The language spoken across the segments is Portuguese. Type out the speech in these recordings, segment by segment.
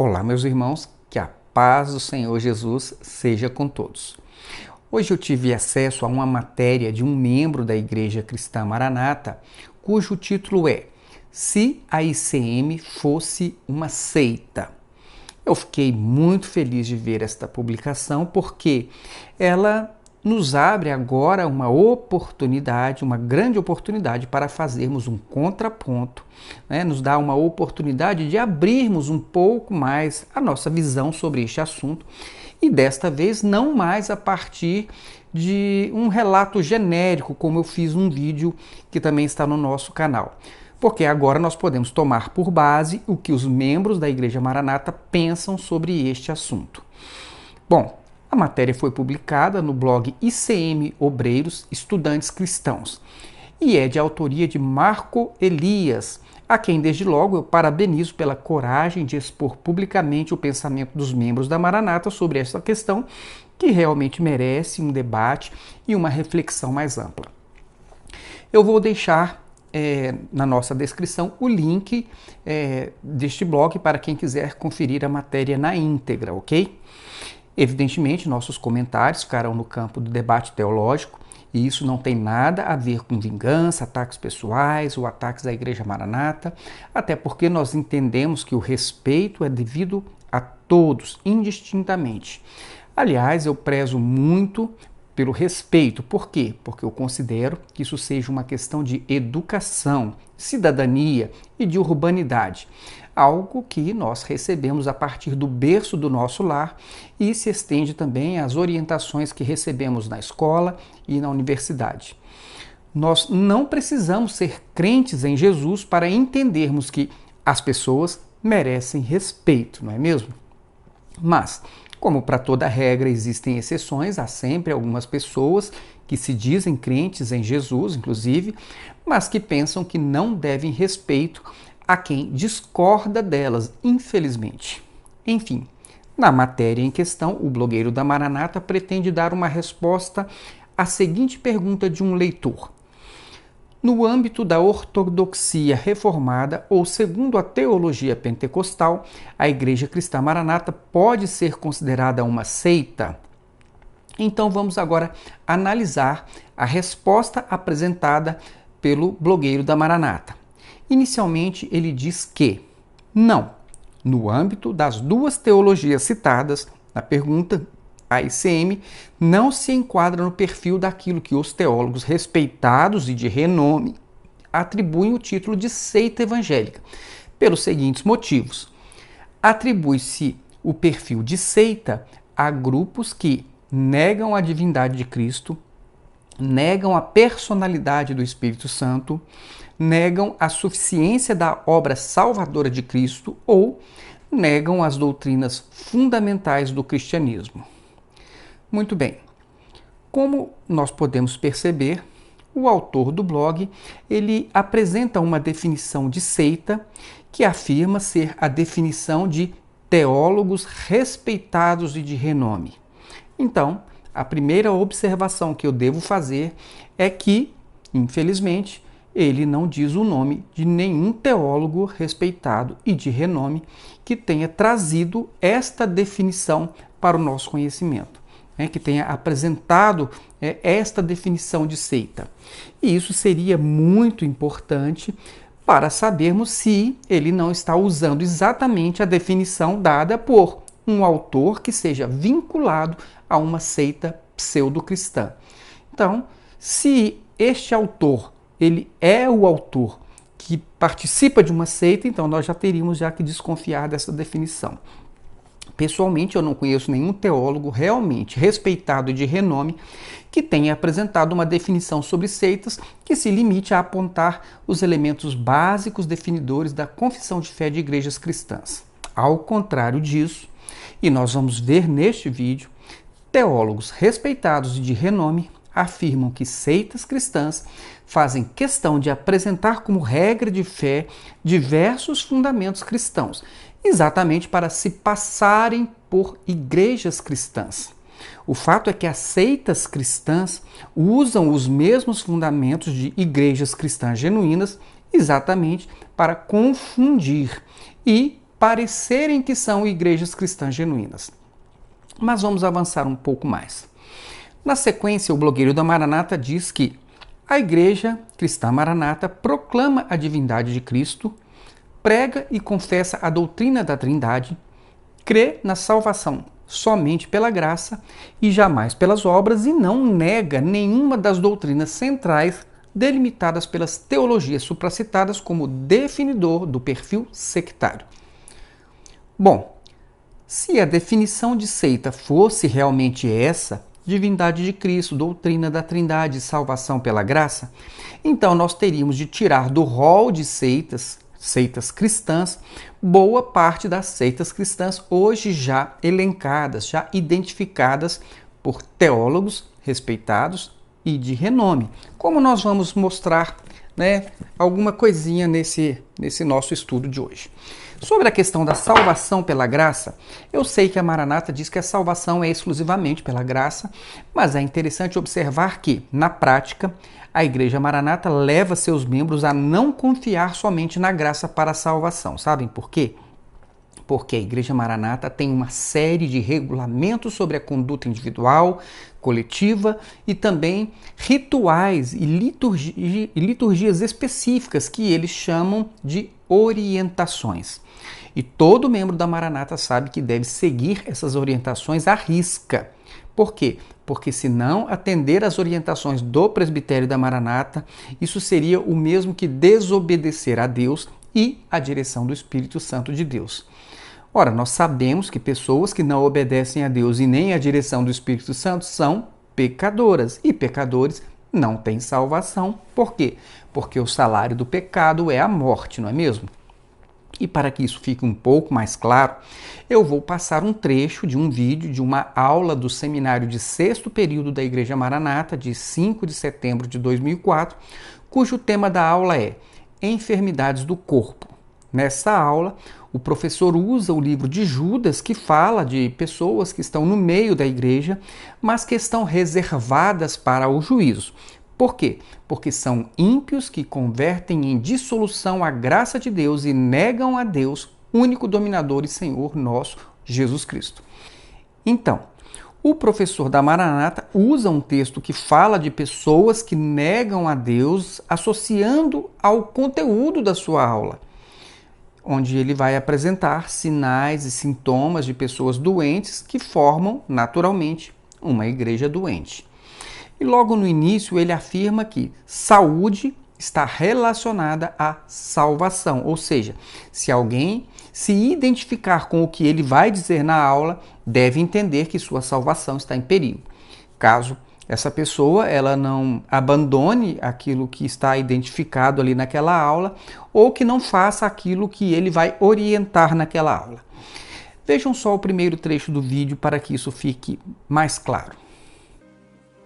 Olá, meus irmãos, que a paz do Senhor Jesus seja com todos. Hoje eu tive acesso a uma matéria de um membro da Igreja Cristã Maranata, cujo título é Se a ICM fosse uma seita. Eu fiquei muito feliz de ver esta publicação porque ela nos abre agora uma oportunidade, uma grande oportunidade para fazermos um contraponto, né? Nos dá uma oportunidade de abrirmos um pouco mais a nossa visão sobre este assunto e desta vez não mais a partir de um relato genérico, como eu fiz um vídeo que também está no nosso canal. Porque agora nós podemos tomar por base o que os membros da Igreja Maranata pensam sobre este assunto. Bom, a matéria foi publicada no blog ICM Obreiros Estudantes Cristãos e é de autoria de Marco Elias, a quem desde logo eu parabenizo pela coragem de expor publicamente o pensamento dos membros da Maranata sobre essa questão que realmente merece um debate e uma reflexão mais ampla. Eu vou deixar na nossa descrição o link deste blog para quem quiser conferir a matéria na íntegra, ok? Evidentemente, nossos comentários ficarão no campo do debate teológico e isso não tem nada a ver com vingança, ataques pessoais ou ataques à Igreja Maranata, até porque nós entendemos que o respeito é devido a todos, indistintamente. Aliás, eu prezo muito pelo respeito. Por quê? Porque eu considero que isso seja uma questão de educação, cidadania e de urbanidade. Algo que nós recebemos a partir do berço do nosso lar e se estende também às orientações que recebemos na escola e na universidade. Nós não precisamos ser crentes em Jesus para entendermos que as pessoas merecem respeito, não é mesmo? Mas, como para toda regra existem exceções, há sempre algumas pessoas que se dizem crentes em Jesus, inclusive, mas que pensam que não devem respeito a quem discorda delas, infelizmente. Enfim, na matéria em questão, o blogueiro da Maranata pretende dar uma resposta à seguinte pergunta de um leitor. No âmbito da ortodoxia reformada, ou segundo a teologia pentecostal, a Igreja Cristã Maranata pode ser considerada uma seita? Então vamos agora analisar a resposta apresentada pelo blogueiro da Maranata. Inicialmente, ele diz que não, no âmbito das duas teologias citadas na pergunta, a ICM não se enquadra no perfil daquilo que os teólogos respeitados e de renome atribuem o título de seita evangélica, pelos seguintes motivos. Atribui-se o perfil de seita a grupos que negam a divindade de Cristo, negam a personalidade do Espírito Santo, negam a suficiência da obra salvadora de Cristo ou negam as doutrinas fundamentais do cristianismo. Muito bem, como nós podemos perceber, o autor do blog ele apresenta uma definição de seita que afirma ser a definição de teólogos respeitados e de renome. Então, a primeira observação que eu devo fazer é que, infelizmente, ele não diz o nome de nenhum teólogo respeitado e de renome que tenha trazido esta definição para o nosso conhecimento, que tenha apresentado esta definição de seita. E isso seria muito importante para sabermos se ele não está usando exatamente a definição dada por um autor que seja vinculado a uma seita pseudo-cristã. Então, se este autor ele é o autor que participa de uma seita, então nós já teríamos que desconfiar dessa definição. Pessoalmente, eu não conheço nenhum teólogo realmente respeitado e de renome que tenha apresentado uma definição sobre seitas que se limite a apontar os elementos básicos definidores da confissão de fé de igrejas cristãs. Ao contrário disso, e nós vamos ver neste vídeo, teólogos respeitados e de renome afirmam que seitas cristãs fazem questão de apresentar como regra de fé diversos fundamentos cristãos, exatamente para se passarem por igrejas cristãs. O fato é que as seitas cristãs usam os mesmos fundamentos de igrejas cristãs genuínas exatamente para confundir e parecerem que são igrejas cristãs genuínas. Mas vamos avançar um pouco mais. Na sequência, o blogueiro da Maranata diz que a Igreja Cristã Maranata proclama a divindade de Cristo, prega e confessa a doutrina da Trindade, crê na salvação somente pela graça e jamais pelas obras e não nega nenhuma das doutrinas centrais delimitadas pelas teologias supracitadas como definidor do perfil sectário. Bom, se a definição de seita fosse realmente essa, divindade de Cristo, doutrina da Trindade, salvação pela graça, então nós teríamos de tirar do rol de seitas cristãs, boa parte das seitas cristãs hoje já elencadas, já identificadas por teólogos respeitados e de renome, como nós vamos mostrar, alguma coisinha nesse nosso estudo de hoje. Sobre a questão da salvação pela graça, eu sei que a Maranata diz que a salvação é exclusivamente pela graça, mas é interessante observar que, na prática, a Igreja Maranata leva seus membros a não confiar somente na graça para a salvação. Sabem por quê? Porque a Igreja Maranata tem uma série de regulamentos sobre a conduta individual, coletiva e também rituais e liturgias específicas que eles chamam de orientações. E todo membro da Maranata sabe que deve seguir essas orientações à risca. Por quê? Porque se não atender às orientações do presbitério da Maranata, isso seria o mesmo que desobedecer a Deus e à direção do Espírito Santo de Deus. Ora, nós sabemos que pessoas que não obedecem a Deus e nem à direção do Espírito Santo são pecadoras. E pecadores não têm salvação. Por quê? Porque o salário do pecado é a morte, não é mesmo? E para que isso fique um pouco mais claro, eu vou passar um trecho de um vídeo de uma aula do seminário de 6º período da Igreja Maranata, de 5 de setembro de 2004, cujo tema da aula é Enfermidades do Corpo. Nessa aula, o professor usa o livro de Judas, que fala de pessoas que estão no meio da igreja, mas que estão reservadas para o juízo. Por quê? Porque são ímpios que convertem em dissolução a graça de Deus e negam a Deus, único dominador e Senhor nosso, Jesus Cristo. Então, o professor da Maranata usa um texto que fala de pessoas que negam a Deus, associando ao conteúdo da sua aula, onde ele vai apresentar sinais e sintomas de pessoas doentes que formam, naturalmente, uma igreja doente. E logo no início ele afirma que saúde está relacionada à salvação, ou seja, se alguém se identificar com o que ele vai dizer na aula, deve entender que sua salvação está em perigo. Caso essa pessoa ela não abandone aquilo que está identificado ali naquela aula ou que não faça aquilo que ele vai orientar naquela aula. Vejam só o primeiro trecho do vídeo para que isso fique mais claro.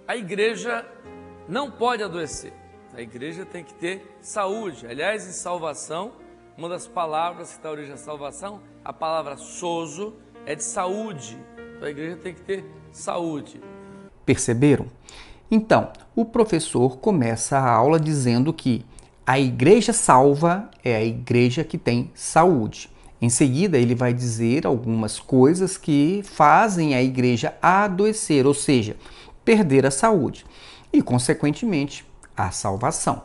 A igreja não pode adoecer. A igreja tem que ter saúde. Aliás, em salvação, uma das palavras que dá origem à salvação, a palavra sozo, é de saúde. Então a igreja tem que ter saúde. Perceberam? Então, o professor começa a aula dizendo que a igreja salva é a igreja que tem saúde. Em seguida, ele vai dizer algumas coisas que fazem a igreja adoecer, ou seja, perder a saúde e, consequentemente, a salvação.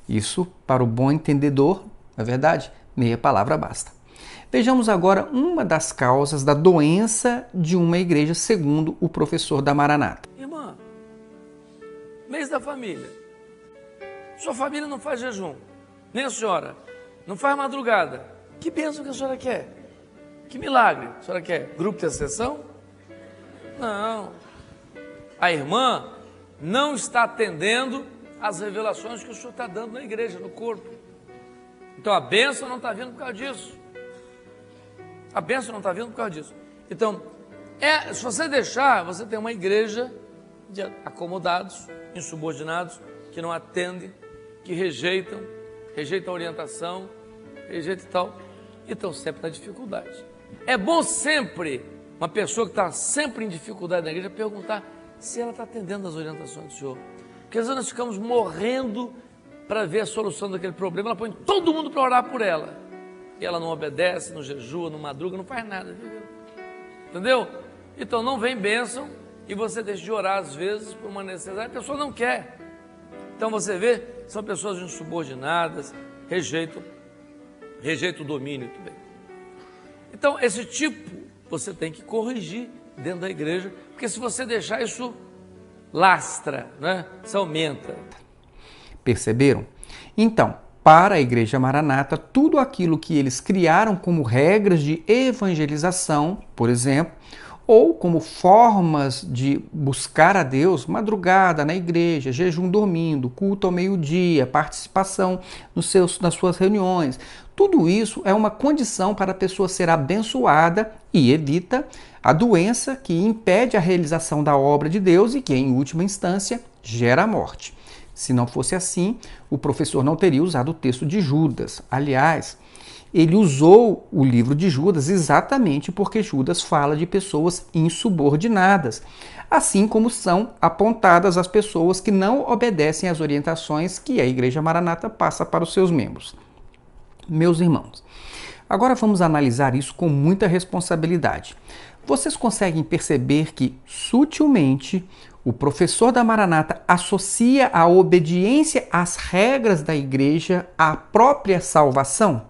Isso, para o bom entendedor, na verdade, meia palavra basta. Vejamos agora uma das causas da doença de uma igreja, segundo o professor da Maranata. Irmã, mês da família. Sua família não faz jejum, nem a senhora, não faz madrugada. Que bênção que a senhora quer? Que milagre a senhora quer? Grupo de intercessão? Não. A irmã não está atendendo às revelações que o senhor está dando na igreja, no corpo. Então a bênção não está vindo por causa disso. A bênção não está vindo por causa disso. Então, se você deixar, você tem uma igreja de acomodados, insubordinados, que não atendem, que rejeitam a orientação, rejeitam e tal, e estão sempre na dificuldade. É bom sempre, uma pessoa que está sempre em dificuldade na igreja, perguntar se ela está atendendo às orientações do Senhor. Porque às vezes nós ficamos morrendo para ver a solução daquele problema, ela põe todo mundo para orar por ela. e ela não obedece, não jejua, não madruga, não faz nada. Entendeu? Então não vem bênção e você deixa de orar às vezes por uma necessidade, a pessoa não quer. Então você vê, são pessoas insubordinadas, rejeitam o domínio também. Então esse tipo você tem que corrigir dentro da igreja, porque se você deixar isso lastra, né? Isso aumenta. Perceberam? Então, para a Igreja Maranata, tudo aquilo que eles criaram como regras de evangelização, por exemplo, ou como formas de buscar a Deus, madrugada na igreja, jejum dormindo, culto ao meio-dia, participação nas suas reuniões, tudo isso é uma condição para a pessoa ser abençoada e evita a doença que impede a realização da obra de Deus e que, em última instância, gera a morte. Se não fosse assim, o professor não teria usado o texto de Judas. Aliás, ele usou o livro de Judas exatamente porque Judas fala de pessoas insubordinadas, assim como são apontadas as pessoas que não obedecem às orientações que a Igreja Maranata passa para os seus membros. Meus irmãos, agora vamos analisar isso com muita responsabilidade. Vocês conseguem perceber que, sutilmente, o professor da Maranata associa a obediência às regras da igreja à própria salvação?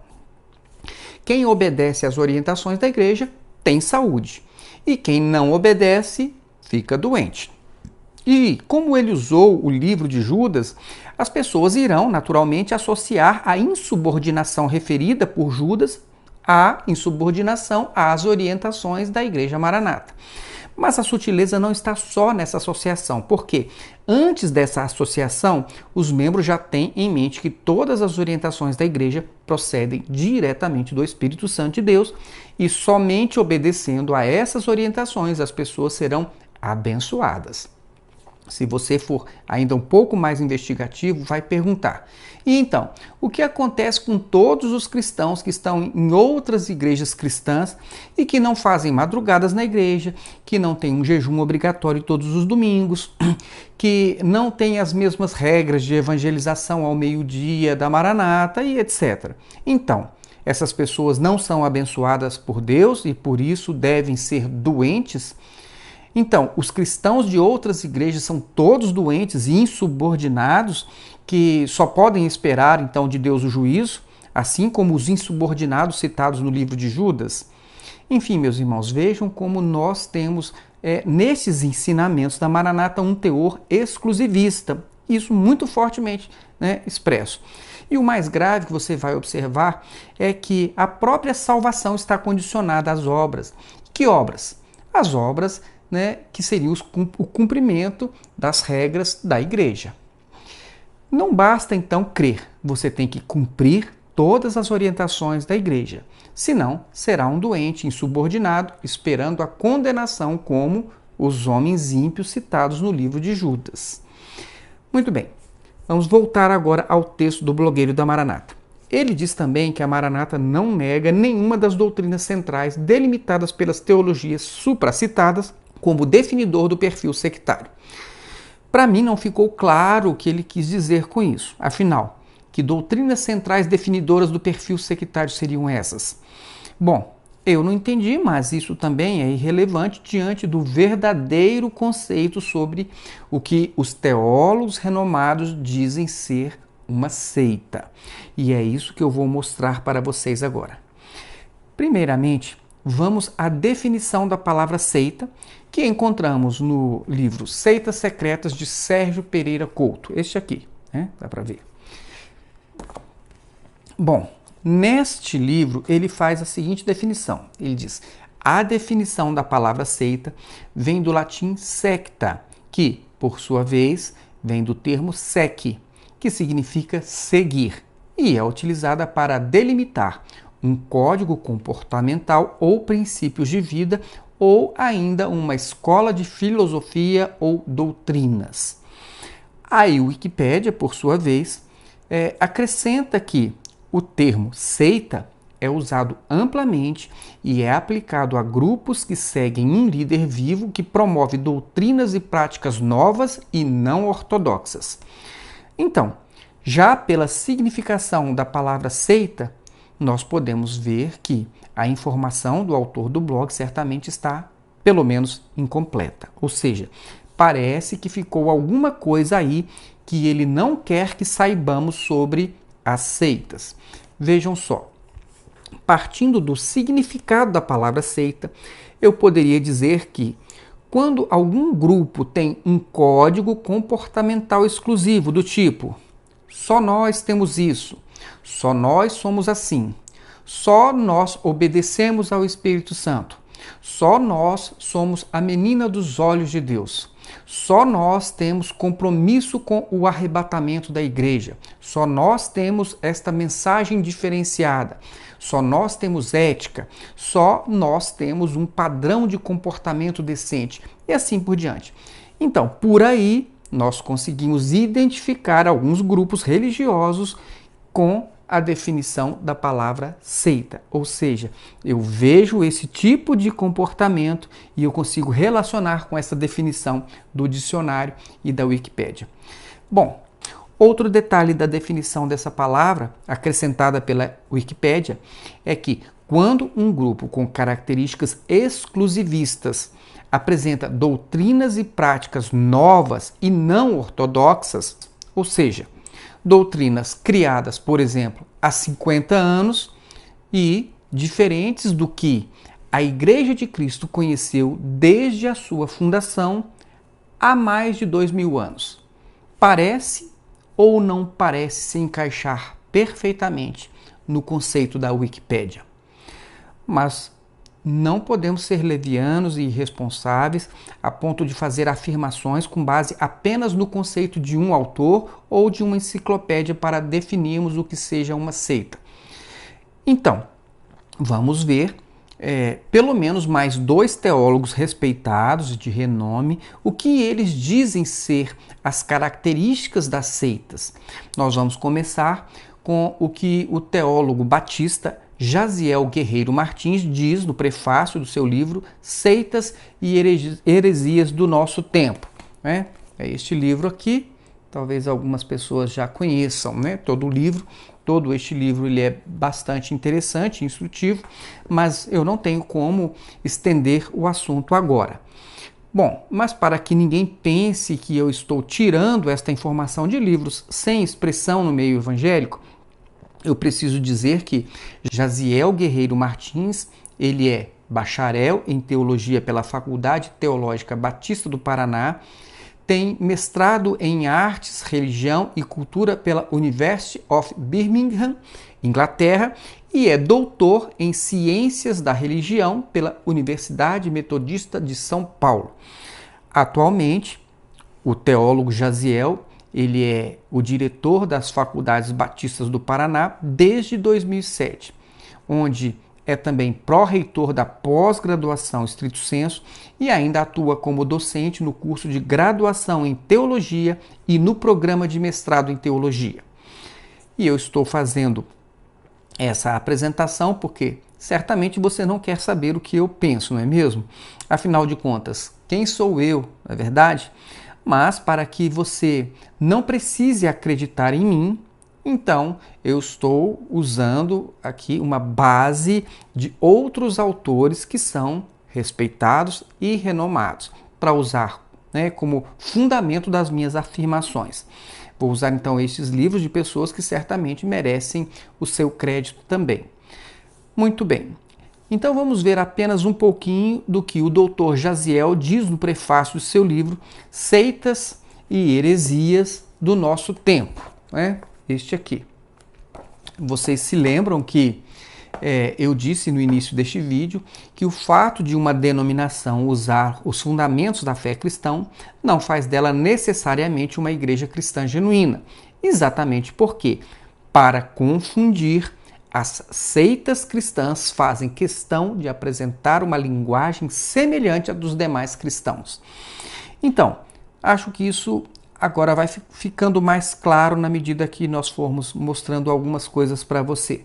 Quem obedece às orientações da igreja tem saúde, e quem não obedece fica doente. E como ele usou o livro de Judas, as pessoas irão naturalmente associar a insubordinação referida por Judas à insubordinação às orientações da Igreja Maranata. Mas a sutileza não está só nessa associação, porque antes dessa associação, os membros já têm em mente que todas as orientações da igreja procedem diretamente do Espírito Santo de Deus e somente obedecendo a essas orientações as pessoas serão abençoadas. Se você for ainda um pouco mais investigativo, vai perguntar: e então, o que acontece com todos os cristãos que estão em outras igrejas cristãs e que não fazem madrugadas na igreja, que não têm um jejum obrigatório todos os domingos, que não têm as mesmas regras de evangelização ao meio-dia da Maranata e etc. Então, essas pessoas não são abençoadas por Deus e por isso devem ser doentes? Então, os cristãos de outras igrejas são todos doentes e insubordinados, que só podem esperar, então, de Deus o juízo, assim como os insubordinados citados no livro de Judas? Enfim, meus irmãos, vejam como nós temos, nesses ensinamentos da Maranata, um teor exclusivista, isso muito fortemente, expresso. E o mais grave que você vai observar é que a própria salvação está condicionada às obras. Que obras? As obras que seria o cumprimento das regras da igreja. Não basta então crer, você tem que cumprir todas as orientações da igreja, senão será um doente insubordinado, esperando a condenação como os homens ímpios citados no livro de Judas. Muito bem, vamos voltar agora ao texto do blogueiro da Maranata. Ele diz também que a Maranata não nega nenhuma das doutrinas centrais delimitadas pelas teologias supracitadas como definidor do perfil sectário. Para mim não ficou claro o que ele quis dizer com isso. Afinal, que doutrinas centrais definidoras do perfil sectário seriam essas? Bom, eu não entendi, mas isso também é irrelevante diante do verdadeiro conceito sobre o que os teólogos renomados dizem ser uma seita. E é isso que eu vou mostrar para vocês agora. Primeiramente, vamos à definição da palavra seita, que encontramos no livro Seitas Secretas de Sérgio Pereira Couto. Este aqui, dá para ver. Bom, neste livro ele faz a seguinte definição. Ele diz: a definição da palavra seita vem do latim secta, que, por sua vez, vem do termo sec, que significa seguir, e é utilizada para delimitar um código comportamental ou princípios de vida, ou ainda uma escola de filosofia ou doutrinas. A Wikipédia, por sua vez, acrescenta que o termo seita é usado amplamente e é aplicado a grupos que seguem um líder vivo que promove doutrinas e práticas novas e não ortodoxas. Então, já pela significação da palavra seita, nós podemos ver que a informação do autor do blog certamente está, pelo menos, incompleta. Ou seja, parece que ficou alguma coisa aí que ele não quer que saibamos sobre as seitas. Vejam só, partindo do significado da palavra seita, eu poderia dizer que quando algum grupo tem um código comportamental exclusivo do tipo só nós temos isso, só nós somos assim, só nós obedecemos ao Espírito Santo, só nós somos a menina dos olhos de Deus, só nós temos compromisso com o arrebatamento da igreja, só nós temos esta mensagem diferenciada, só nós temos ética, só nós temos um padrão de comportamento decente e assim por diante. Então, por aí, nós conseguimos identificar alguns grupos religiosos com a definição da palavra seita. Ou seja, eu vejo esse tipo de comportamento e eu consigo relacionar com essa definição do dicionário e da Wikipédia. Bom, outro detalhe da definição dessa palavra, acrescentada pela Wikipédia, é que quando um grupo com características exclusivistas apresenta doutrinas e práticas novas e não ortodoxas, ou seja, doutrinas criadas, por exemplo, há 50 anos e diferentes do que a Igreja de Cristo conheceu desde a sua fundação há mais de 2000 anos. Parece ou não parece se encaixar perfeitamente no conceito da Wikipédia. Mas não podemos ser levianos e irresponsáveis a ponto de fazer afirmações com base apenas no conceito de um autor ou de uma enciclopédia para definirmos o que seja uma seita. Então, vamos ver pelo menos mais 2 teólogos respeitados de renome, o que eles dizem ser as características das seitas. Nós vamos começar com o que o teólogo batista Jaziel Guerreiro Martins diz no prefácio do seu livro Seitas e Heresias do Nosso Tempo. É este livro aqui, talvez algumas pessoas já conheçam, todo este livro ele é bastante interessante, instrutivo, mas eu não tenho como estender o assunto agora. Bom, mas para que ninguém pense que eu estou tirando esta informação de livros sem expressão no meio evangélico, eu preciso dizer que Jaziel Guerreiro Martins, ele é bacharel em teologia pela Faculdade Teológica Batista do Paraná, tem mestrado em artes, religião e cultura pela University of Birmingham, Inglaterra, e é doutor em ciências da religião pela Universidade Metodista de São Paulo. Atualmente, o teólogo Jaziel ele é o diretor das Faculdades Batistas do Paraná desde 2007, onde é também pró-reitor da pós-graduação Stricto Sensu e ainda atua como docente no curso de graduação em Teologia e no programa de mestrado em Teologia. E eu estou fazendo essa apresentação porque certamente você não quer saber o que eu penso, não é mesmo? Afinal de contas, quem sou eu, não é verdade? Mas para que você não precise acreditar em mim, então eu estou usando aqui uma base de outros autores que são respeitados e renomados para usar como fundamento das minhas afirmações. Vou usar então estes livros de pessoas que certamente merecem o seu crédito também. Muito bem. Então vamos ver apenas um pouquinho do que o Dr. Jaziel diz no prefácio do seu livro Seitas e Heresias do Nosso Tempo. Este aqui. Vocês se lembram que eu disse no início deste vídeo que o fato de uma denominação usar os fundamentos da fé cristã não faz dela necessariamente uma igreja cristã genuína. Exatamente porque, para confundir, as seitas cristãs fazem questão de apresentar uma linguagem semelhante à dos demais cristãos. Então, acho que isso agora vai ficando mais claro na medida que nós formos mostrando algumas coisas para você.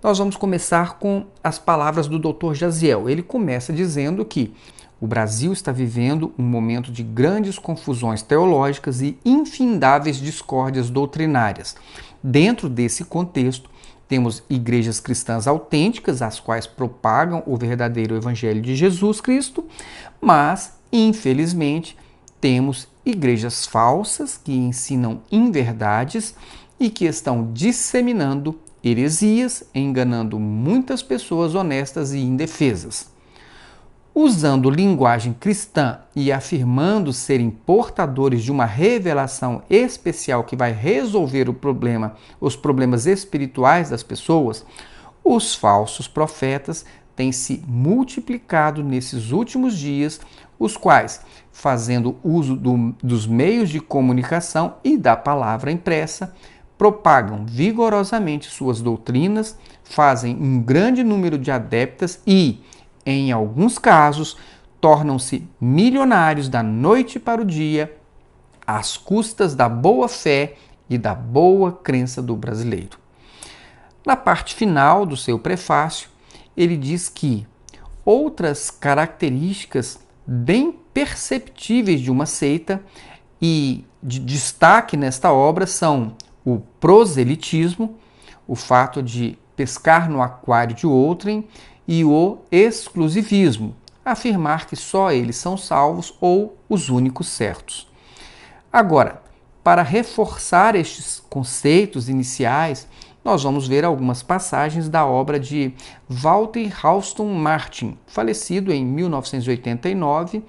Nós vamos começar com as palavras do Dr. Jaziel. Ele começa dizendo que o Brasil está vivendo um momento de grandes confusões teológicas e infindáveis discórdias doutrinárias. Dentro desse contexto, Temos igrejas cristãs autênticas, as quais propagam o verdadeiro evangelho de Jesus Cristo, mas, infelizmente, temos igrejas falsas que ensinam inverdades e que estão disseminando heresias, enganando muitas pessoas honestas e indefesas. Usando linguagem cristã e afirmando serem portadores de uma revelação especial que vai resolver os problemas espirituais das pessoas, os falsos profetas têm se multiplicado nesses últimos dias, os quais, fazendo uso dos meios de comunicação e da palavra impressa, propagam vigorosamente suas doutrinas, fazem um grande número de adeptas e, em alguns casos, tornam-se milionários da noite para o dia, às custas da boa fé e da boa crença do brasileiro. Na parte final do seu prefácio, ele diz que outras características bem perceptíveis de uma seita e de destaque nesta obra são o proselitismo, o fato de pescar no aquário de outrem, e o exclusivismo, afirmar que só eles são salvos ou os únicos certos. Agora, para reforçar estes conceitos iniciais, nós vamos ver algumas passagens da obra de Walter Ralston Martin, falecido em 1989,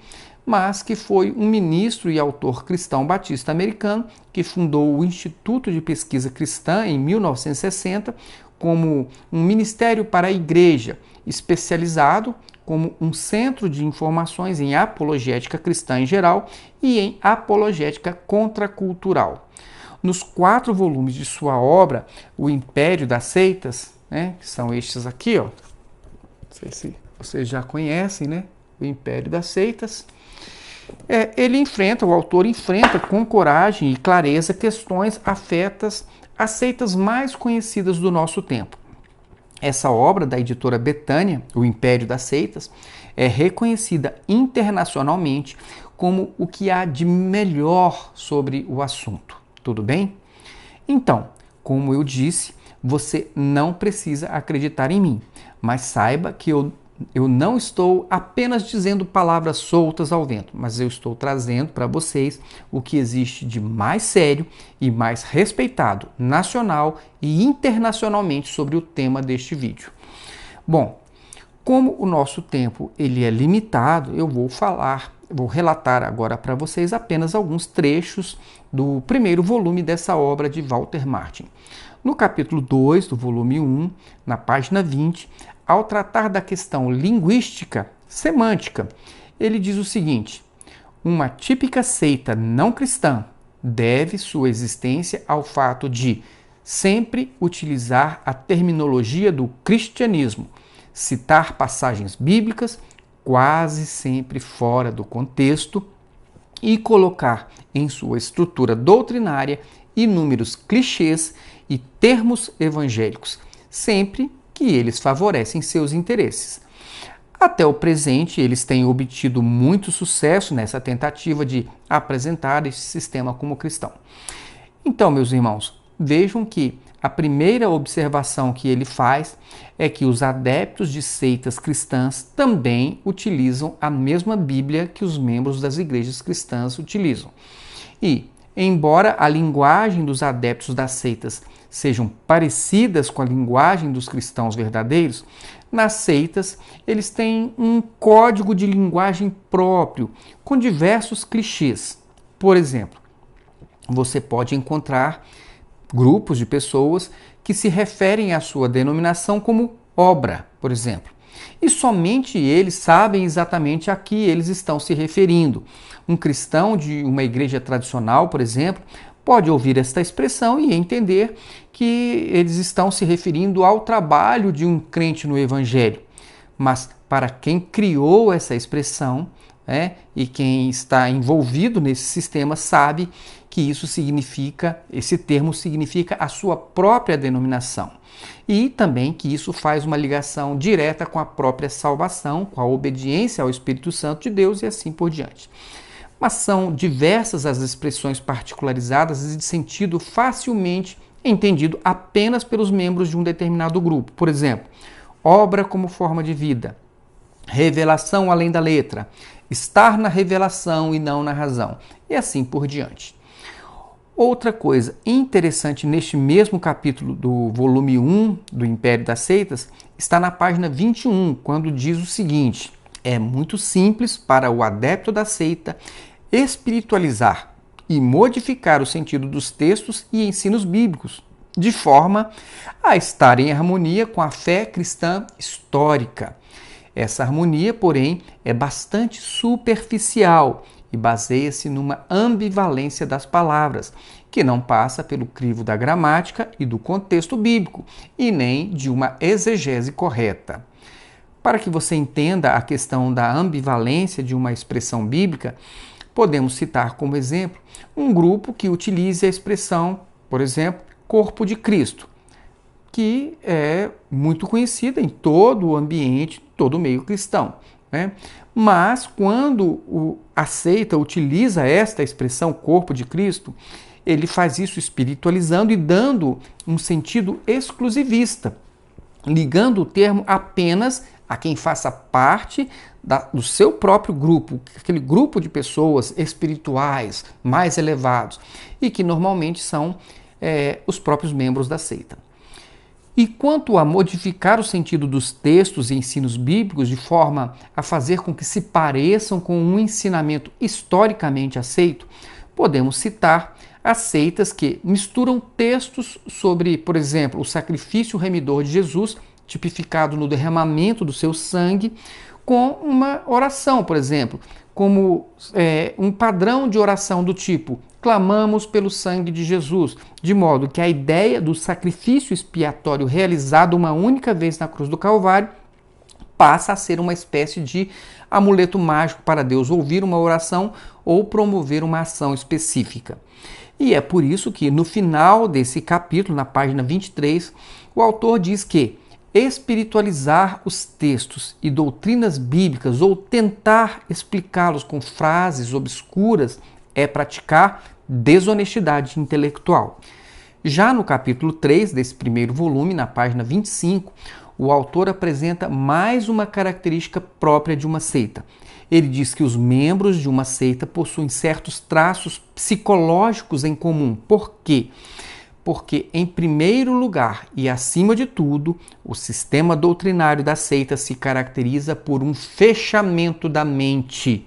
mas que foi um ministro e autor cristão batista americano que fundou o Instituto de Pesquisa Cristã em 1960 como um ministério para a igreja, especializado como um centro de informações em apologética cristã em geral e em apologética contracultural. Nos 4 volumes de sua obra, O Império das Seitas, que são estes aqui, não sei se vocês já conhecem, O Império das Seitas, o autor enfrenta com coragem e clareza questões afetas às seitas mais conhecidas do nosso tempo. Essa obra da editora Betânia, O Império das Seitas, é reconhecida internacionalmente como o que há de melhor sobre o assunto. Tudo bem? Então, como eu disse, você não precisa acreditar em mim, mas saiba que eu não estou apenas dizendo palavras soltas ao vento, mas eu estou trazendo para vocês o que existe de mais sério e mais respeitado nacional e internacionalmente sobre o tema deste vídeo. Bom, como o nosso tempo ele é limitado, eu vou relatar agora para vocês apenas alguns trechos do primeiro volume dessa obra de Walter Martin. No capítulo 2 do volume 1, na página 20, ao tratar da questão linguística, semântica, ele diz o seguinte: uma típica seita não cristã deve sua existência ao fato de sempre utilizar a terminologia do cristianismo, citar passagens bíblicas, quase sempre fora do contexto, e colocar em sua estrutura doutrinária inúmeros clichês e termos evangélicos, sempre que eles favorecem seus interesses. Até o presente, eles têm obtido muito sucesso nessa tentativa de apresentar esse sistema como cristão. Então, meus irmãos, vejam que a primeira observação que ele faz é que os adeptos de seitas cristãs também utilizam a mesma Bíblia que os membros das igrejas cristãs utilizam. E, embora a linguagem dos adeptos das seitas sejam parecidas com a linguagem dos cristãos verdadeiros, nas seitas eles têm um código de linguagem próprio, com diversos clichês. Por exemplo, você pode encontrar grupos de pessoas que se referem à sua denominação como obra, por exemplo. E somente eles sabem exatamente a que eles estão se referindo. Um cristão de uma igreja tradicional, por exemplo, pode ouvir esta expressão e entender que eles estão se referindo ao trabalho de um crente no Evangelho. Mas para quem criou essa expressão, e quem está envolvido nesse sistema sabe que esse termo significa a sua própria denominação. E também que isso faz uma ligação direta com a própria salvação, com a obediência ao Espírito Santo de Deus e assim por diante. Mas são diversas as expressões particularizadas e de sentido facilmente entendido apenas pelos membros de um determinado grupo. Por exemplo, obra como forma de vida, revelação além da letra, estar na revelação e não na razão, e assim por diante. Outra coisa interessante neste mesmo capítulo do volume 1 do Império das Seitas está na página 21, quando diz o seguinte: é muito simples para o adepto da seita espiritualizar e modificar o sentido dos textos e ensinos bíblicos, de forma a estar em harmonia com a fé cristã histórica. Essa harmonia, porém, é bastante superficial e baseia-se numa ambivalência das palavras, que não passa pelo crivo da gramática e do contexto bíblico, e nem de uma exegese correta. Para que você entenda a questão da ambivalência de uma expressão bíblica, podemos citar como exemplo um grupo que utilize a expressão, por exemplo, corpo de Cristo, que é muito conhecida em todo o ambiente, todo o meio cristão, né? Mas quando a seita utiliza esta expressão corpo de Cristo, ele faz isso espiritualizando e dando um sentido exclusivista, ligando o termo apenas a quem faça parte do seu próprio grupo, aquele grupo de pessoas espirituais mais elevados, e que normalmente são os próprios membros da seita. E quanto a modificar o sentido dos textos e ensinos bíblicos de forma a fazer com que se pareçam com um ensinamento historicamente aceito, podemos citar as seitas que misturam textos sobre, por exemplo, o sacrifício remidor de Jesus, tipificado no derramamento do seu sangue, com uma oração, por exemplo, como um padrão de oração do tipo: clamamos pelo sangue de Jesus, de modo que a ideia do sacrifício expiatório realizado uma única vez na cruz do Calvário passa a ser uma espécie de amuleto mágico para Deus ouvir uma oração ou promover uma ação específica. E é por isso que no final desse capítulo, na página 23, o autor diz que espiritualizar os textos e doutrinas bíblicas ou tentar explicá-los com frases obscuras é praticar desonestidade intelectual. Já no capítulo 3 desse primeiro volume, na página 25, o autor apresenta mais uma característica própria de uma seita. Ele diz que os membros de uma seita possuem certos traços psicológicos em comum. Por quê? Porque, em primeiro lugar e acima de tudo, o sistema doutrinário da seita se caracteriza por um fechamento da mente.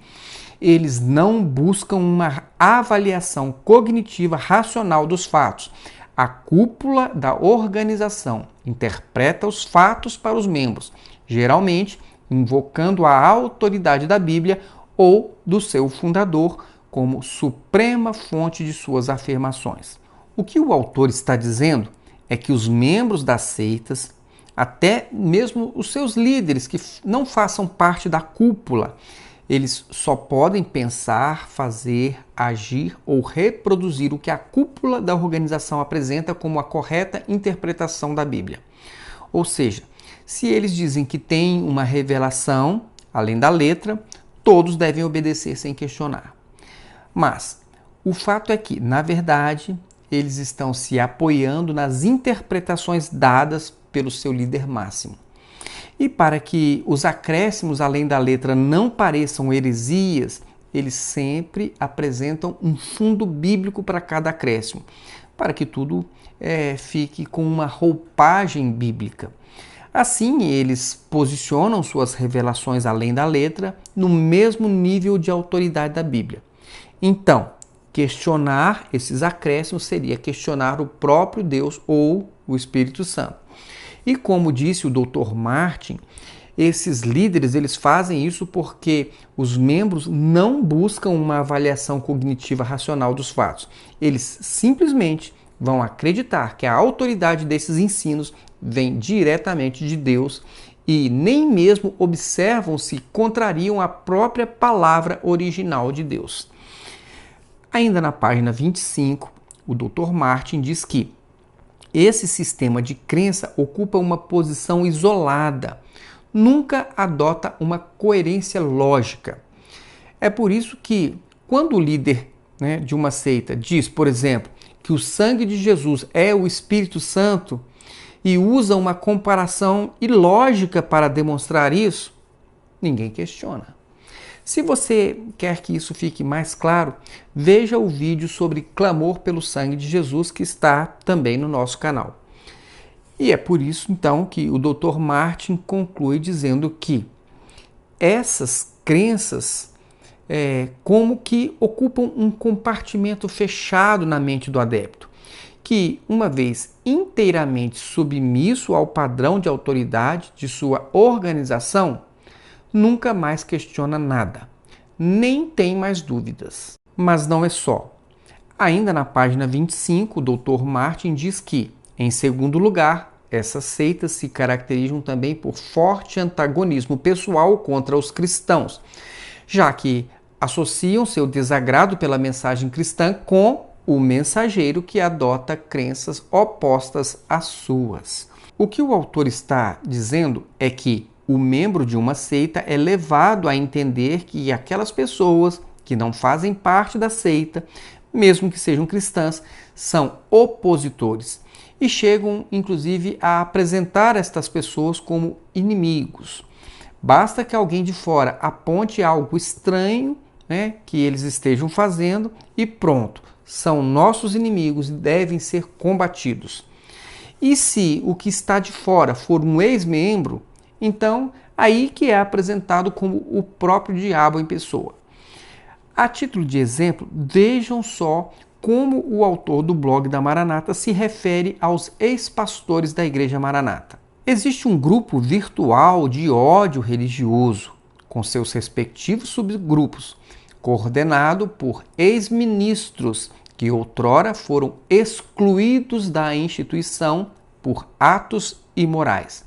Eles não buscam uma avaliação cognitiva racional dos fatos. A cúpula da organização interpreta os fatos para os membros, geralmente invocando a autoridade da Bíblia ou do seu fundador como suprema fonte de suas afirmações. O que o autor está dizendo é que os membros das seitas, até mesmo os seus líderes que não façam parte da cúpula, eles só podem pensar, fazer, agir ou reproduzir o que a cúpula da organização apresenta como a correta interpretação da Bíblia. Ou seja, se eles dizem que tem uma revelação, além da letra, todos devem obedecer sem questionar. Mas o fato é que, na verdade, eles estão se apoiando nas interpretações dadas pelo seu líder máximo. E para que os acréscimos além da letra não pareçam heresias, eles sempre apresentam um fundo bíblico para cada acréscimo, para que tudo fique com uma roupagem bíblica. Assim, eles posicionam suas revelações além da letra no mesmo nível de autoridade da Bíblia. Então, questionar esses acréscimos seria questionar o próprio Deus ou o Espírito Santo. E como disse o Dr. Martin, esses líderes eles fazem isso porque os membros não buscam uma avaliação cognitiva racional dos fatos. Eles simplesmente vão acreditar que a autoridade desses ensinos vem diretamente de Deus e nem mesmo observam se contrariam a própria palavra original de Deus. Ainda na página 25, o Dr. Martin diz que esse sistema de crença ocupa uma posição isolada, nunca adota uma coerência lógica. É por isso que, quando o líder de uma seita diz, por exemplo, que o sangue de Jesus é o Espírito Santo e usa uma comparação ilógica para demonstrar isso, ninguém questiona. Se você quer que isso fique mais claro, veja o vídeo sobre clamor pelo sangue de Jesus que está também no nosso canal. E é por isso, então, que o Dr. Martin conclui dizendo que essas crenças como que ocupam um compartimento fechado na mente do adepto, que, uma vez inteiramente submisso ao padrão de autoridade de sua organização, nunca mais questiona nada, nem tem mais dúvidas. Mas não é só. Ainda na página 25, o Dr. Martin diz que, em segundo lugar, essas seitas se caracterizam também por forte antagonismo pessoal contra os cristãos, já que associam seu desagrado pela mensagem cristã com o mensageiro que adota crenças opostas às suas. O que o autor está dizendo é que o membro de uma seita é levado a entender que aquelas pessoas que não fazem parte da seita, mesmo que sejam cristãs, são opositores e chegam, inclusive, a apresentar estas pessoas como inimigos. Basta que alguém de fora aponte algo estranho, que eles estejam fazendo e pronto, são nossos inimigos e devem ser combatidos. E se o que está de fora for um ex-membro, então aí que é apresentado como o próprio diabo em pessoa. A título de exemplo, vejam só como o autor do blog da Maranata se refere aos ex-pastores da Igreja Maranata. Existe um grupo virtual de ódio religioso, com seus respectivos subgrupos, coordenado por ex-ministros que outrora foram excluídos da instituição por atos imorais,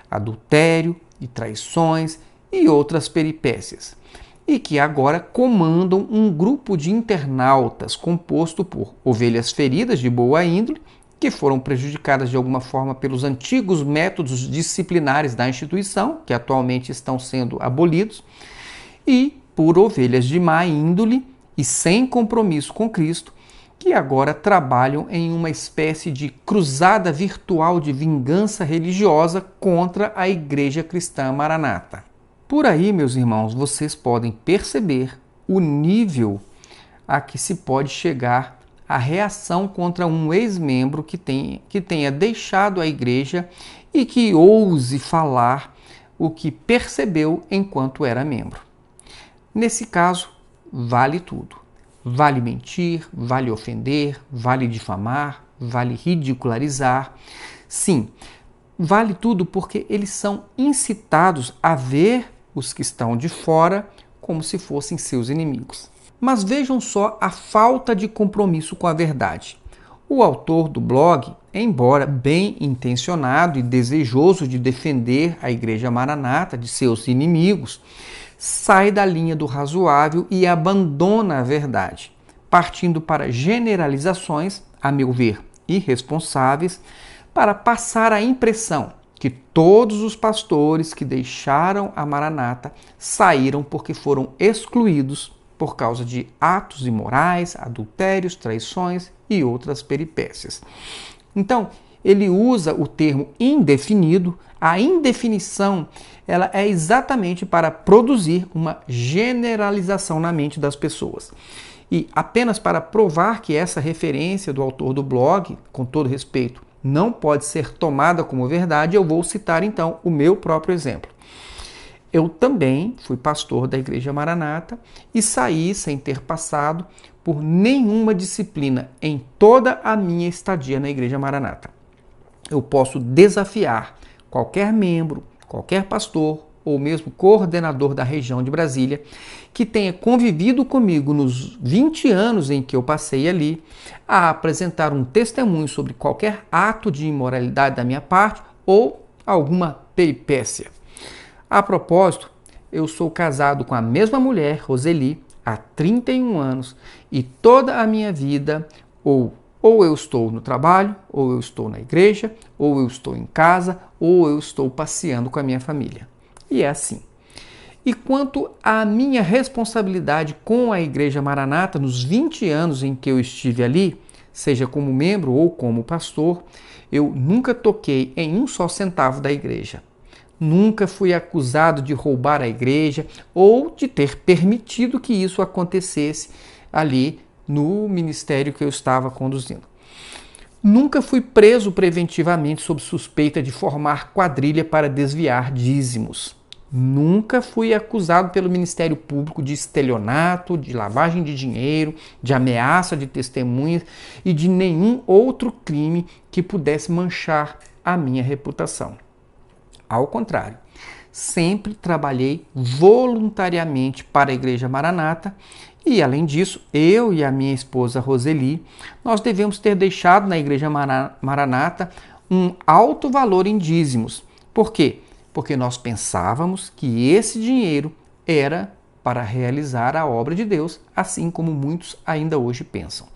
adultério e traições e outras peripécias, e que agora comandam um grupo de internautas composto por ovelhas feridas de boa índole, que foram prejudicadas de alguma forma pelos antigos métodos disciplinares da instituição, que atualmente estão sendo abolidos, e por ovelhas de má índole e sem compromisso com Cristo, que agora trabalham em uma espécie de cruzada virtual de vingança religiosa contra a Igreja Cristã Maranata. Por aí, meus irmãos, vocês podem perceber o nível a que se pode chegar a reação contra um ex-membro que tenha deixado a igreja e que ouse falar o que percebeu enquanto era membro. Nesse caso, vale tudo. Vale mentir, vale ofender, vale difamar, vale ridicularizar. Sim, vale tudo porque eles são incitados a ver os que estão de fora como se fossem seus inimigos. Mas vejam só a falta de compromisso com a verdade. O autor do blog, embora bem intencionado e desejoso de defender a Igreja Maranata de seus inimigos, sai da linha do razoável e abandona a verdade, partindo para generalizações, a meu ver, irresponsáveis, para passar a impressão que todos os pastores que deixaram a Maranata saíram porque foram excluídos por causa de atos imorais, adultérios, traições e outras peripécias. Então, ele usa o termo indefinido. A indefinição ela é exatamente para produzir uma generalização na mente das pessoas. E apenas para provar que essa referência do autor do blog, com todo respeito, não pode ser tomada como verdade, eu vou citar então o meu próprio exemplo. Eu também fui pastor da Igreja Maranata e saí sem ter passado por nenhuma disciplina em toda a minha estadia na Igreja Maranata. Eu posso desafiar qualquer membro, qualquer pastor ou mesmo coordenador da região de Brasília que tenha convivido comigo nos 20 anos em que eu passei ali a apresentar um testemunho sobre qualquer ato de imoralidade da minha parte ou alguma peripécia. A propósito, eu sou casado com a mesma mulher, Roseli, há 31 anos e toda a minha vida ou eu estou no trabalho, ou eu estou na igreja, ou eu estou em casa, ou eu estou passeando com a minha família. E é assim. E quanto à minha responsabilidade com a Igreja Maranata nos 20 anos em que eu estive ali, seja como membro ou como pastor, eu nunca toquei em um só centavo da igreja. Nunca fui acusado de roubar a igreja ou de ter permitido que isso acontecesse ali no ministério que eu estava conduzindo. Nunca fui preso preventivamente sob suspeita de formar quadrilha para desviar dízimos. Nunca fui acusado pelo Ministério Público de estelionato, de lavagem de dinheiro, de ameaça de testemunhas e de nenhum outro crime que pudesse manchar a minha reputação. Ao contrário, sempre trabalhei voluntariamente para a Igreja Maranata e, além disso, eu e a minha esposa Roseli, nós devemos ter deixado na Igreja Maranata um alto valor em dízimos. Por quê? Porque nós pensávamos que esse dinheiro era para realizar a obra de Deus, assim como muitos ainda hoje pensam.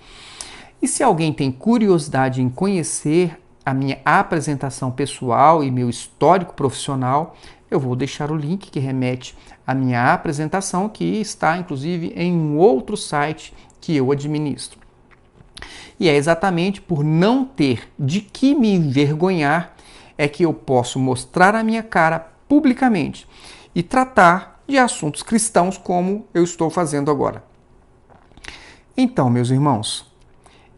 E se alguém tem curiosidade em conhecer a minha apresentação pessoal e meu histórico profissional, eu vou deixar o link que remete à minha apresentação, que está inclusive em um outro site que eu administro. E é exatamente por não ter de que me envergonhar é que eu posso mostrar a minha cara publicamente e tratar de assuntos cristãos como eu estou fazendo agora. Então, meus irmãos,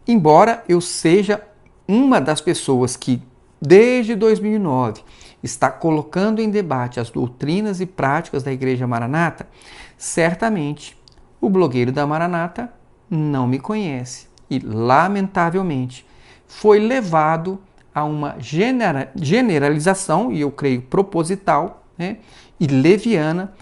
embora eu seja uma das pessoas que, desde 2009, está colocando em debate as doutrinas e práticas da Igreja Maranata, certamente o blogueiro da Maranata não me conhece e, lamentavelmente, foi levado a uma generalização, e eu creio proposital, e leviana,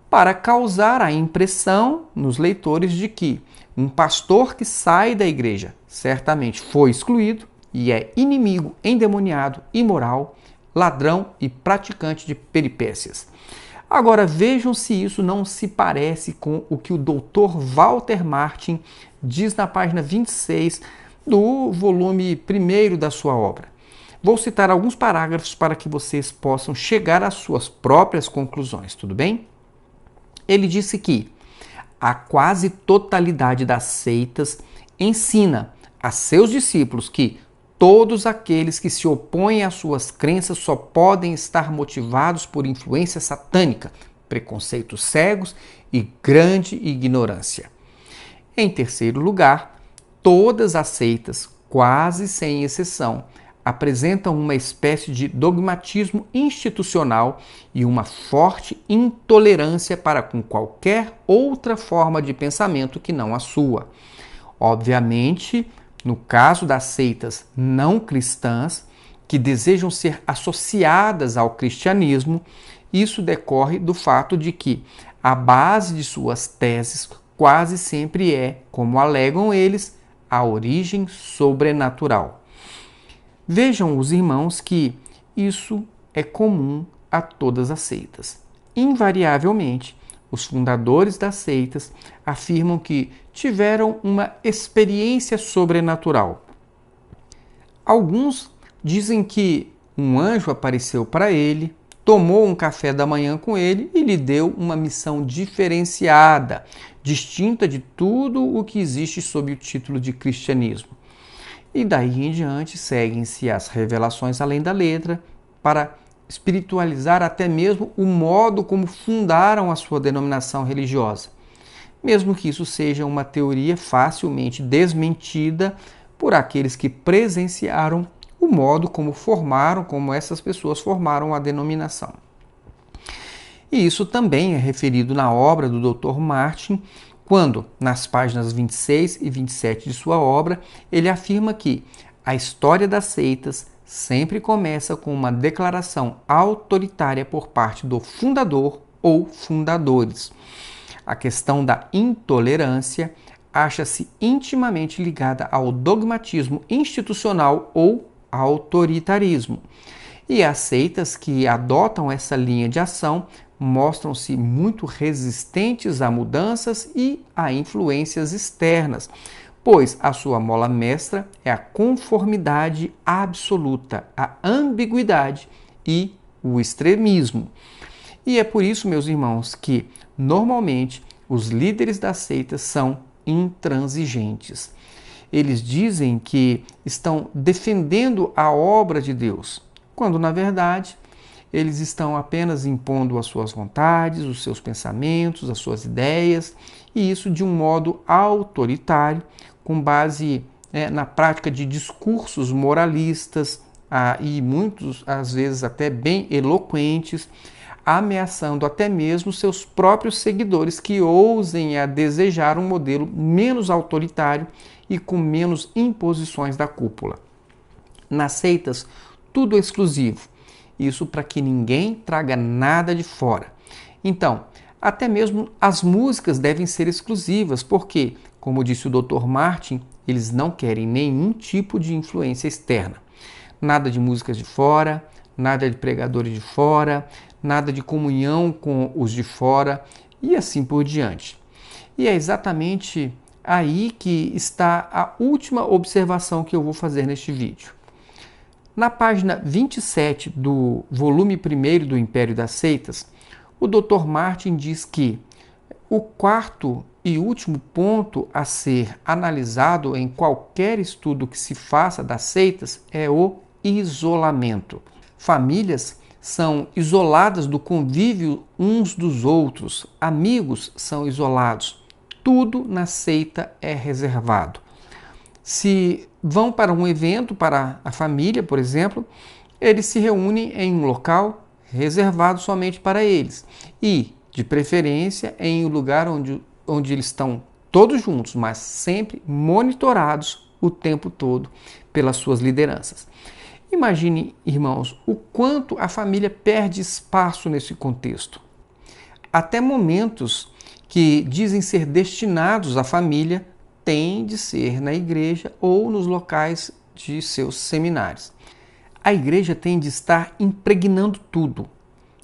para causar a impressão nos leitores de que um pastor que sai da igreja certamente foi excluído e é inimigo, endemoniado, imoral, ladrão e praticante de peripécias. Agora vejam se isso não se parece com o que o Dr. Walter Martin diz na página 26 do volume 1º da sua obra. Vou citar alguns parágrafos para que vocês possam chegar às suas próprias conclusões, tudo bem? Ele disse que a quase totalidade das seitas ensina a seus discípulos que todos aqueles que se opõem às suas crenças só podem estar motivados por influência satânica, preconceitos cegos e grande ignorância. Em terceiro lugar, todas as seitas, quase sem exceção, apresentam uma espécie de dogmatismo institucional e uma forte intolerância para com qualquer outra forma de pensamento que não a sua. Obviamente, no caso das seitas não cristãs, que desejam ser associadas ao cristianismo, isso decorre do fato de que a base de suas teses quase sempre é, como alegam eles, a origem sobrenatural. Vejam os irmãos que isso é comum a todas as seitas. Invariavelmente, os fundadores das seitas afirmam que tiveram uma experiência sobrenatural. Alguns dizem que um anjo apareceu para ele, tomou um café da manhã com ele e lhe deu uma missão diferenciada, distinta de tudo o que existe sob o título de cristianismo. E daí em diante seguem-se as revelações além da letra para espiritualizar até mesmo o modo como fundaram a sua denominação religiosa, mesmo que isso seja uma teoria facilmente desmentida por aqueles que presenciaram o modo como essas pessoas formaram a denominação. E isso também é referido na obra do Dr. Martin, quando, nas páginas 26 e 27 de sua obra, ele afirma que a história das seitas sempre começa com uma declaração autoritária por parte do fundador ou fundadores. A questão da intolerância acha-se intimamente ligada ao dogmatismo institucional ou autoritarismo. E as seitas que adotam essa linha de ação mostram-se muito resistentes a mudanças e a influências externas, pois a sua mola mestra é a conformidade absoluta, a ambiguidade e o extremismo. E é por isso, meus irmãos, que normalmente os líderes das seitas são intransigentes. eles dizem que estão defendendo a obra de Deus, quando na verdade eles estão apenas impondo as suas vontades, os seus pensamentos, as suas ideias, e isso de um modo autoritário, com base na prática de discursos moralistas e muitos, às vezes, até bem eloquentes, ameaçando até mesmo seus próprios seguidores que ousem a desejar um modelo menos autoritário e com menos imposições da cúpula. Nas seitas, tudo é exclusivo. Isso para que ninguém traga nada de fora. Então, até mesmo as músicas devem ser exclusivas, porque, como disse o Dr. Martin, eles não querem nenhum tipo de influência externa. Nada de músicas de fora, nada de pregadores de fora, nada de comunhão com os de fora e assim por diante. E é exatamente aí que está a última observação que eu vou fazer neste vídeo. Na página 27 do volume 1 do Império das Seitas, o Dr. Martin diz que o quarto e último ponto a ser analisado em qualquer estudo que se faça das seitas é o isolamento. Famílias são isoladas do convívio uns dos outros, amigos são isolados, tudo na seita é reservado. Se vão para um evento, para a família, por exemplo, eles se reúnem em um local reservado somente para eles e, de preferência, em um lugar onde eles estão todos juntos, mas sempre monitorados o tempo todo pelas suas lideranças. Imagine, irmãos, o quanto a família perde espaço nesse contexto. Até momentos que dizem ser destinados à família têm de ser na igreja ou nos locais de seus seminários. A igreja tem de estar impregnando tudo,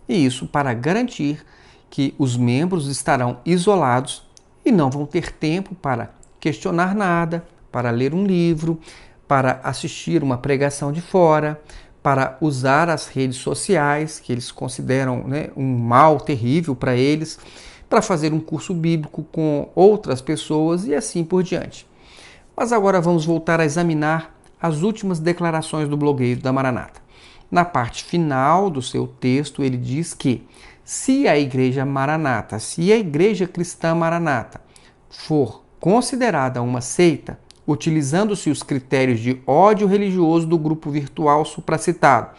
e isso para garantir que os membros estarão isolados e não vão ter tempo para questionar nada, para ler um livro, para assistir uma pregação de fora, para usar as redes sociais, que eles consideram um mal terrível para eles, para fazer um curso bíblico com outras pessoas e assim por diante. Mas agora vamos voltar a examinar as últimas declarações do blogueiro da Maranata. Na parte final do seu texto, ele diz que se a Igreja Maranata, se a Igreja Cristã Maranata for considerada uma seita, utilizando-se os critérios de ódio religioso do grupo virtual supracitado,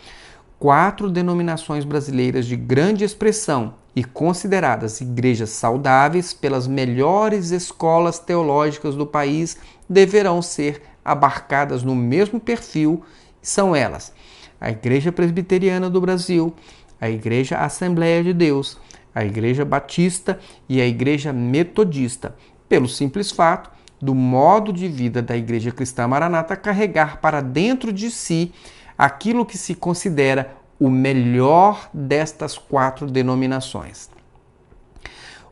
4 denominações brasileiras de grande expressão e consideradas igrejas saudáveis pelas melhores escolas teológicas do país deverão ser abarcadas no mesmo perfil, são elas: a Igreja Presbiteriana do Brasil, a Igreja Assembleia de Deus, a Igreja Batista e a Igreja Metodista, pelo simples fato do modo de vida da Igreja Cristã Maranata carregar para dentro de si aquilo que se considera o melhor destas 4 denominações.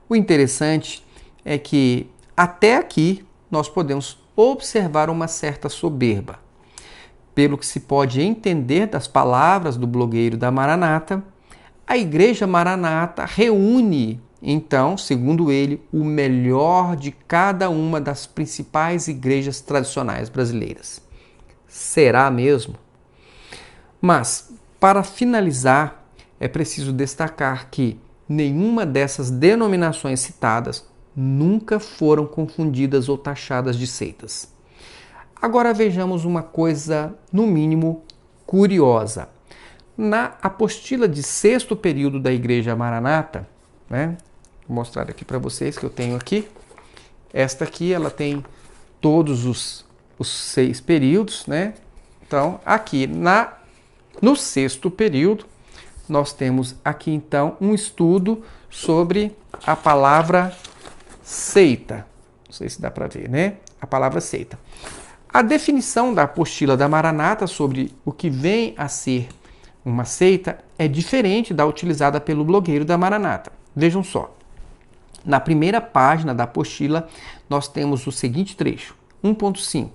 O interessante é que até aqui nós podemos observar uma certa soberba. Pelo que se pode entender das palavras do blogueiro da Maranata, a Igreja Maranata reúne, então, segundo ele, o melhor de cada uma das principais igrejas tradicionais brasileiras. Será mesmo? Mas, para finalizar, é preciso destacar que nenhuma dessas denominações citadas nunca foram confundidas ou taxadas de seitas. Agora vejamos uma coisa, no mínimo, curiosa. Na apostila de 6º período da Igreja Maranata, vou mostrar aqui para vocês que eu tenho aqui. Esta aqui, ela tem todos os 6 períodos, Então, aqui no 6º período, nós temos aqui então um estudo sobre a palavra seita. Não sei se dá para ver, A palavra seita. A definição da apostila da Maranata sobre o que vem a ser uma seita é diferente da utilizada pelo blogueiro da Maranata. Vejam só. Na primeira página da apostila, nós temos o seguinte trecho, 1.5.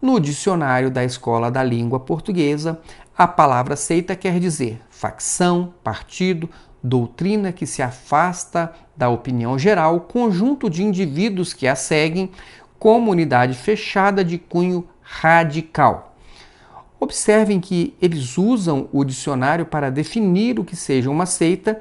No dicionário da Escola da Língua Portuguesa, a palavra seita quer dizer facção, partido, doutrina que se afasta da opinião geral, conjunto de indivíduos que a seguem, comunidade fechada de cunho radical. Observem que eles usam o dicionário para definir o que seja uma seita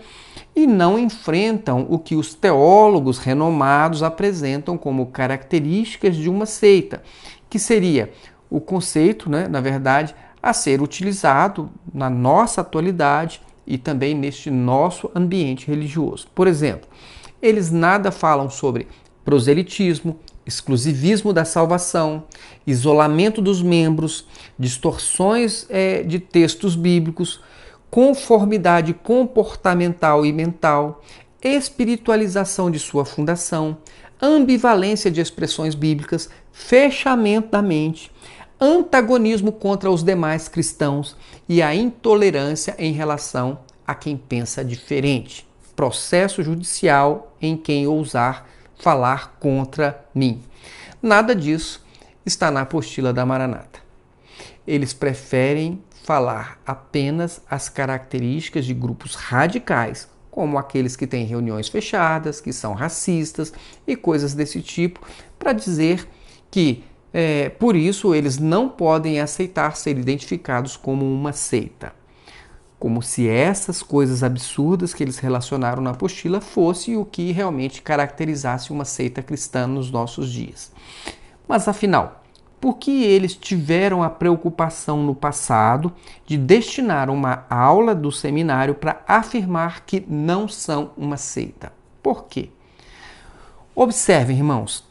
e não enfrentam o que os teólogos renomados apresentam como características de uma seita, que seria o conceito, na verdade, a ser utilizado na nossa atualidade e também neste nosso ambiente religioso. Por exemplo, eles nada falam sobre proselitismo, exclusivismo da salvação, isolamento dos membros, distorções de textos bíblicos, conformidade comportamental e mental, espiritualização de sua fundação, ambivalência de expressões bíblicas, fechamento da mente, antagonismo contra os demais cristãos e a intolerância em relação a quem pensa diferente. Processo judicial em quem ousar falar contra mim. Nada disso está na apostila da Maranata. Eles preferem falar apenas as características de grupos radicais, como aqueles que têm reuniões fechadas, que são racistas e coisas desse tipo, para dizer que, por isso, eles não podem aceitar ser identificados como uma seita. Como se essas coisas absurdas que eles relacionaram na apostila fosse o que realmente caracterizasse uma seita cristã nos nossos dias. Mas afinal, por que eles tiveram a preocupação no passado de destinar uma aula do seminário para afirmar que não são uma seita? Por quê? Observem, irmãos,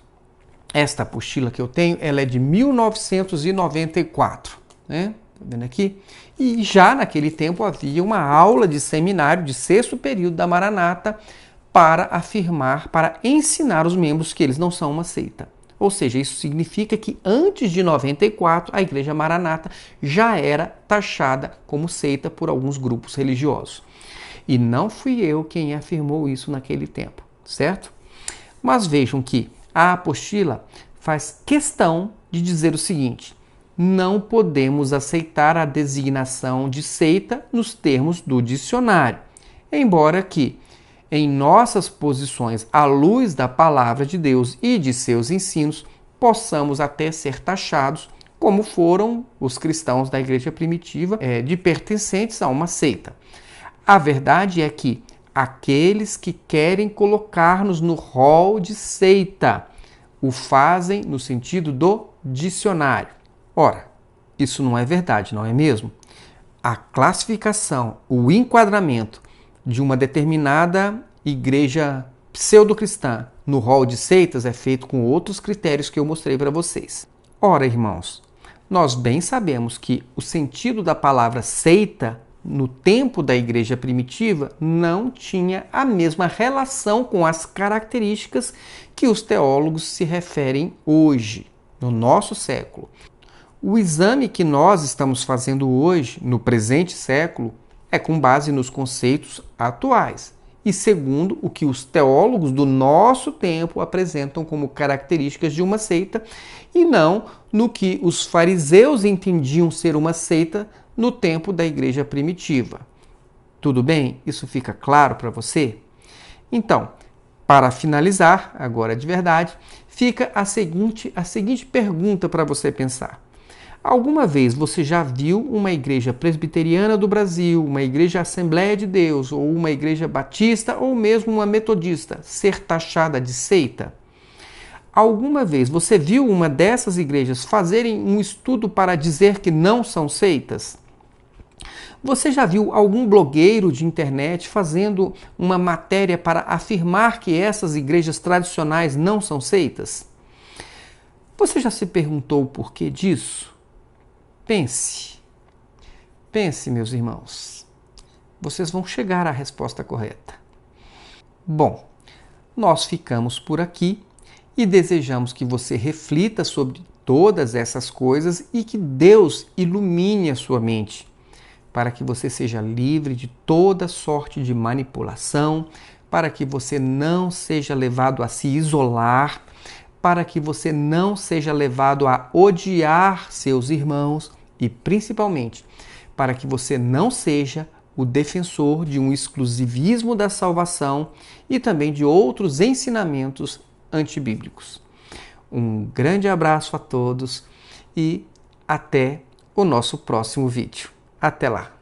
esta apostila que eu tenho, ela é de 1994, né? Tá vendo aqui? E já naquele tempo havia uma aula de seminário de 6º período da Maranata para afirmar, para ensinar os membros que eles não são uma seita. Ou seja, isso significa que antes de 94 a Igreja Maranata já era taxada como seita por alguns grupos religiosos. E não fui eu quem afirmou isso naquele tempo, certo? Mas vejam que a apostila faz questão de dizer o seguinte: não podemos aceitar a designação de seita nos termos do dicionário, embora que, em nossas posições à luz da palavra de Deus e de seus ensinos, possamos até ser taxados, como foram os cristãos da igreja primitiva, de pertencentes a uma seita. A verdade é que aqueles que querem colocar-nos no rol de seita o fazem no sentido do dicionário. Ora, isso não é verdade, não é mesmo? A classificação, o enquadramento de uma determinada igreja pseudo-cristã no rol de seitas é feito com outros critérios que eu mostrei para vocês. Ora, irmãos, nós bem sabemos que o sentido da palavra seita no tempo da igreja primitiva não tinha a mesma relação com as características que os teólogos se referem hoje, no nosso século. O exame que nós estamos fazendo hoje, no presente século, é com base nos conceitos atuais e segundo o que os teólogos do nosso tempo apresentam como características de uma seita e não no que os fariseus entendiam ser uma seita no tempo da igreja primitiva. Tudo bem? Isso fica claro para você? Então, para finalizar, agora de verdade, fica a seguinte pergunta para você pensar. Alguma vez você já viu uma igreja presbiteriana do Brasil, uma igreja Assembleia de Deus, ou uma igreja batista, ou mesmo uma metodista, ser taxada de seita? Alguma vez você viu uma dessas igrejas fazerem um estudo para dizer que não são seitas? Você já viu algum blogueiro de internet fazendo uma matéria para afirmar que essas igrejas tradicionais não são seitas? Você já se perguntou o porquê disso? Pense, meus irmãos. Vocês vão chegar à resposta correta. Bom, nós ficamos por aqui e desejamos que você reflita sobre todas essas coisas e que Deus ilumine a sua mente, para que você seja livre de toda sorte de manipulação, para que você não seja levado a se isolar, para que você não seja levado a odiar seus irmãos e, principalmente, para que você não seja o defensor de um exclusivismo da salvação e também de outros ensinamentos antibíblicos. Um grande abraço a todos e até o nosso próximo vídeo. Até lá!